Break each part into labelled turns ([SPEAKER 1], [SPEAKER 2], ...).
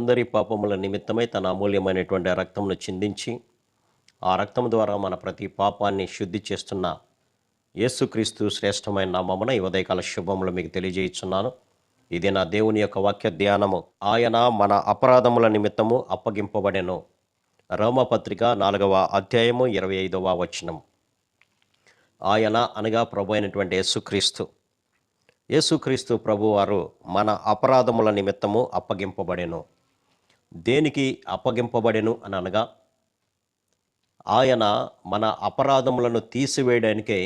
[SPEAKER 1] మనందరి పాపముల నిమిత్తమై తన అమూల్యమైనటువంటి రక్తమును చిందించి ఆ రక్తం ద్వారా మన ప్రతి పాపాన్ని శుద్ధి చేస్తున్న యేసుక్రీస్తు శ్రేష్టమైన నామమున ఈ ఉదయకాల శుభములు మీకు తెలియజేయుచున్నాను. ఇది నా దేవుని యొక్క వాక్య ధ్యానము. ఆయన మన అపరాధముల నిమిత్తము అప్పగింపబడెను. రోమపత్రిక 4వ అధ్యాయము 25వ వచనం. ఆయన అనగా ప్రభు అయినటువంటి యేసుక్రీస్తు ప్రభువారు మన అపరాధముల నిమిత్తము అప్పగింపబడెను. దేనికి అప్పగింపబడెను అని అనగా, ఆయన మన అపరాధములను తీసివేయడానికే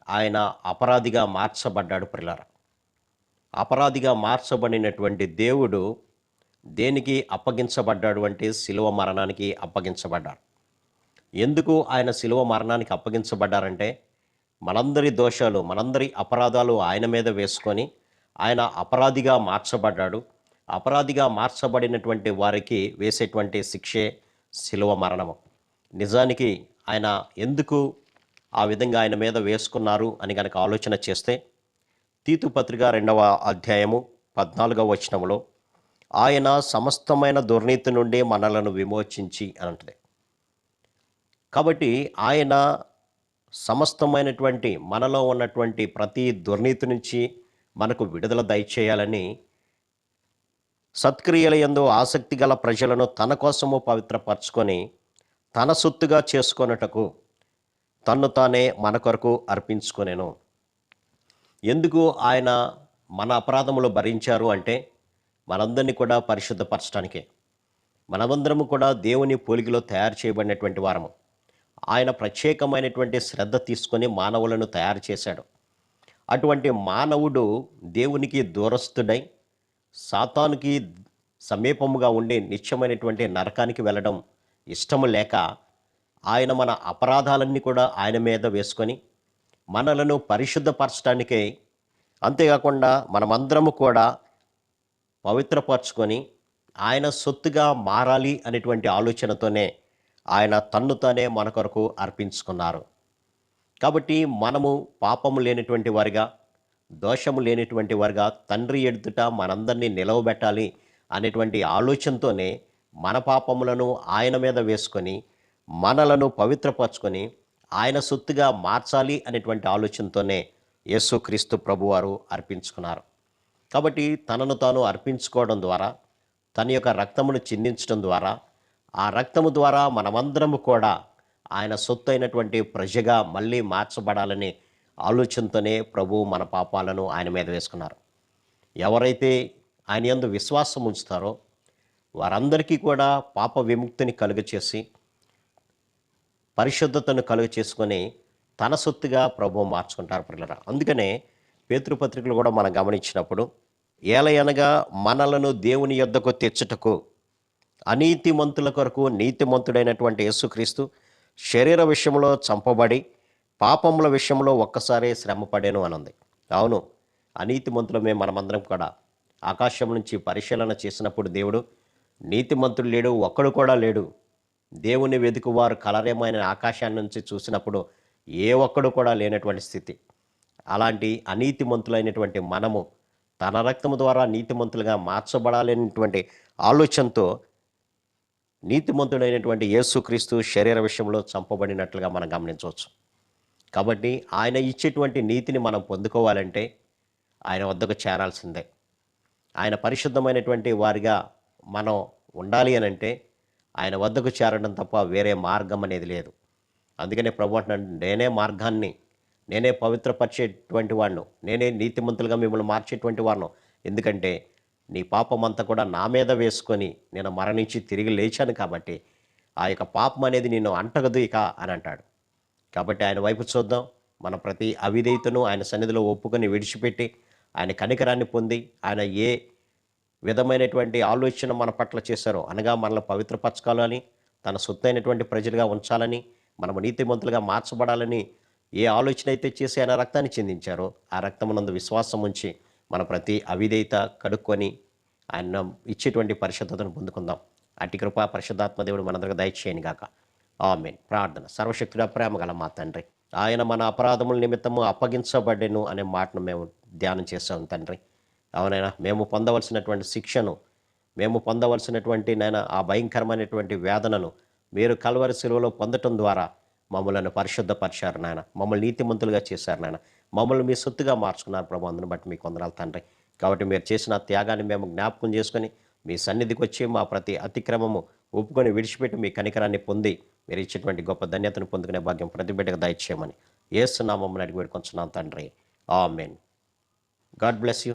[SPEAKER 1] ఆయన అపరాధిగా మార్చబడ్డాడు. ప్రియులారా, అపరాధిగా మార్చబడినటువంటి దేవుడు దేనికి అప్పగించబడ్డాడు అంటే శిలువ మరణానికి అప్పగించబడ్డాడు. ఎందుకు ఆయన శిలువ మరణానికి అప్పగించబడ్డారంటే, మనందరి దోషాలు, మనందరి అపరాధాలు ఆయన మీద వేసుకొని ఆయన అపరాధిగా మార్చబడ్డాడు. అపరాధిగా మార్చబడినటువంటి వారికి వేసేటువంటి శిక్షే శిలువ మరణము. నిజానికి ఆయన ఎందుకు ఆ విధంగా ఆయన మీద వేసుకున్నారు అని కనుక ఆలోచన చేస్తే, తీతు పత్రిక 2వ అధ్యాయము 14వ వచనములో ఆయన సమస్తమైన దుర్నీతి నుండి మనలను విమోచించి అని అంటది. కాబట్టి ఆయన సమస్తమైనటువంటి మనలో ఉన్నటువంటి ప్రతి దుర్నీతి నుంచి మనకు విడుదల దయచేయాలని సత్క్రియల యందు ఆసక్తి గల ప్రజలను తన కోసము పవిత్రపరచుకొని తన సొత్తుగా చేసుకొనుటకు తన్ను తానే మన కొరకు అర్పించుకొనెను. ఎందుకు ఆయన మన అపరాధములు భరించారు అంటే, మనందరినీ కూడా పరిశుద్ధపరచడానికే. మనమందరము కూడా దేవుని పోలికలో తయారు చేయబడినటువంటి వారము. ఆయన ప్రత్యేకమైనటువంటి శ్రద్ధ తీసుకొని మానవులను తయారు చేశాడు. అటువంటి మానవుడు దేవునికి దూరస్తుడై సాతానుకి సమీపముగా ఉండి నిత్యమైనటువంటి నరకానికి వెళ్ళడం ఇష్టము లేక, ఆయన మన అపరాధాలన్నీ కూడా ఆయన మీద వేసుకొని మనలను పరిశుద్ధపరచడానికే, అంతేకాకుండా మనమందరము కూడా పవిత్రపరచుకొని ఆయన సొత్తుగా మారాలి అనేటువంటి ఆలోచనతోనే ఆయన తన్ను తానే మన కొరకు అర్పించుకున్నారు. కాబట్టి మనము పాపము లేనటువంటి వారిగా, దోషము లేనటువంటి వారిగా తండ్రి ఎదుట మనందరినీ నిలవబెట్టాలి అనేటువంటి ఆలోచనతోనే మన పాపములను ఆయన మీద వేసుకొని మనలను పవిత్రపరచుకొని ఆయన సొత్తుగా మార్చాలి అనేటువంటి ఆలోచనతోనే యేసుక్రీస్తు ప్రభువారు అర్పించుకున్నారు. కాబట్టి తనను తాను అర్పించుకోవడం ద్వారా, తన యొక్క రక్తమును చిందించడం ద్వారా, ఆ రక్తము ద్వారా మనమందరము కూడా ఆయన సొత్తు అయినటువంటి ప్రజగా మళ్ళీ మార్చబడాలనే ఆలోచనతోనే ప్రభువు మన పాపాలను ఆయన మీద వేసుకున్నారు. ఎవరైతే ఆయన యందు విశ్వాసం ఉంచుతారో వారందరికీ కూడా పాప విముక్తిని కలుగచేసి పరిశుద్ధతను కలుగ చేసుకొని తన సొత్తుగా ప్రభువు మార్చుకుంటారు పిల్లరా. అందుకనే పేతురుపత్రికలు కూడా మనం గమనించినప్పుడు, ఏలయనగా మనలను దేవుని యొద్దకు తెచ్చుటకు అనీతిమంతుల కొరకు నీతిమంతుడైనటువంటి యేసుక్రీస్తు శరీర విషయంలో చంపబడి పాపముల విషయంలో ఒక్కసారే శ్రమపడేను అనుంది. అవును, అనీతిమంతులమే మనమందరం కూడా. ఆకాశం నుంచి పరిశీలన చేసినప్పుడు దేవుడు నీతిమంతుడు లేడు, ఒక్కడు కూడా లేడు. దేవుని వెతుకువారు కలరేమైన ఆకాశాన్ని నుంచి చూసినప్పుడు ఏ ఒక్కడు కూడా లేనటువంటి స్థితి. అలాంటి అనీతిమంతులైనటువంటి మనము తన రక్తము ద్వారా నీతిమంతులుగా మార్చబడాలనేటువంటి ఆలోచనతో నీతిమంతుడైనటువంటి యేసుక్రీస్తు శరీర విషయంలో చంపబడినట్లుగా మనం గమనించవచ్చు. కాబట్టి ఆయన ఇచ్చేటువంటి నీతిని మనం పొందుకోవాలంటే ఆయన వద్దకు చేరాల్సిందే. ఆయన పరిశుద్ధమైనటువంటి వారిగా మనం ఉండాలి అని అంటే ఆయన వద్దకు చేరడం తప్ప వేరే మార్గం అనేది లేదు. అందుకనే ప్రభు అంటున్నాడు, నేనే మార్గాన్ని, నేనే పవిత్రపరిచేటువంటి వాడిను, నేనే నీతిమంతులుగా మిమ్మల్ని మార్చేటువంటి వాడిను. ఎందుకంటే నీ పాపమంతా కూడా నా మీద వేసుకొని నేను మరణించి తిరిగి లేచాను కాబట్టి ఆ యొక్క పాపం అనేది నిన్ను అంటగదు ఇక అని అంటాడు. కాబట్టి ఆయన వైపు చూద్దాం. మన ప్రతి అవిధేయతను ఆయన సన్నిధిలో ఒప్పుకొని విడిచిపెట్టి ఆయన కనికరాన్ని పొంది, ఆయన ఏ విధమైనటువంటి ఆలోచన మన పట్ల చేశారో, అనగా మనల్ని పవిత్రపరచుకోవాలని, తన సొత్తైనటువంటి ప్రజలుగా ఉంచాలని, మనము నీతిమంతులుగా మార్చబడాలని ఏ ఆలోచన అయితే చేసి ఆయన రక్తాన్ని చిందించారో, ఆ రక్తమునందు విశ్వాసం ఉంచి మన ప్రతి అవిధేయత కడుక్కొని ఆయన ఇచ్చేటువంటి పరిశుద్ధతను పొందుకుందాం. అట్టి కృప పరిశుద్ధాత్మ దేవుడు మనందరికీ దయచేయను గాక. ఆమేన్. ప్రార్థన. సర్వశక్తుడా, ప్రేమ గల మా తండ్రి, ఆయన మన అపరాధముల నిమిత్తము అప్పగించబడెను అనే మాటను మేము ధ్యానం చేస్తాం తండ్రి. అవునైనా మేము పొందవలసినటువంటి శిక్షను మేము పొందవలసినటువంటి నాయన ఆ భయంకరమైనటువంటి వేదనను మీరు కల్వరి శిలువలో పొందటం ద్వారా మమ్మలను పరిశుద్ధపరిచారు నాయన. మమ్మల్ని నీతిమంతులుగా చేశారు నాయన. మమ్మల్ని మీ సొత్తుగా మార్చుకున్నారు ప్రభు. అందును బట్టి మీకు వందనాలు తండ్రి. కాబట్టి మీరు చేసిన ఆ త్యాగాన్ని మేము జ్ఞాపకం చేసుకొని మీ సన్నిధికి వచ్చి మా ప్రతి అతిక్రమము ఒప్పుకొని విడిచిపెట్టి మీ కనికరాన్ని పొంది మీరు ఇచ్చేటువంటి గొప్ప ధన్యతను పొందుకునే భాగ్యం ప్రతి బిడ్డకు దయచేయమని యేసు నామమున అడిగి వేడుకొంచున్నాను తండ్రి. ఆమేన్. God bless you.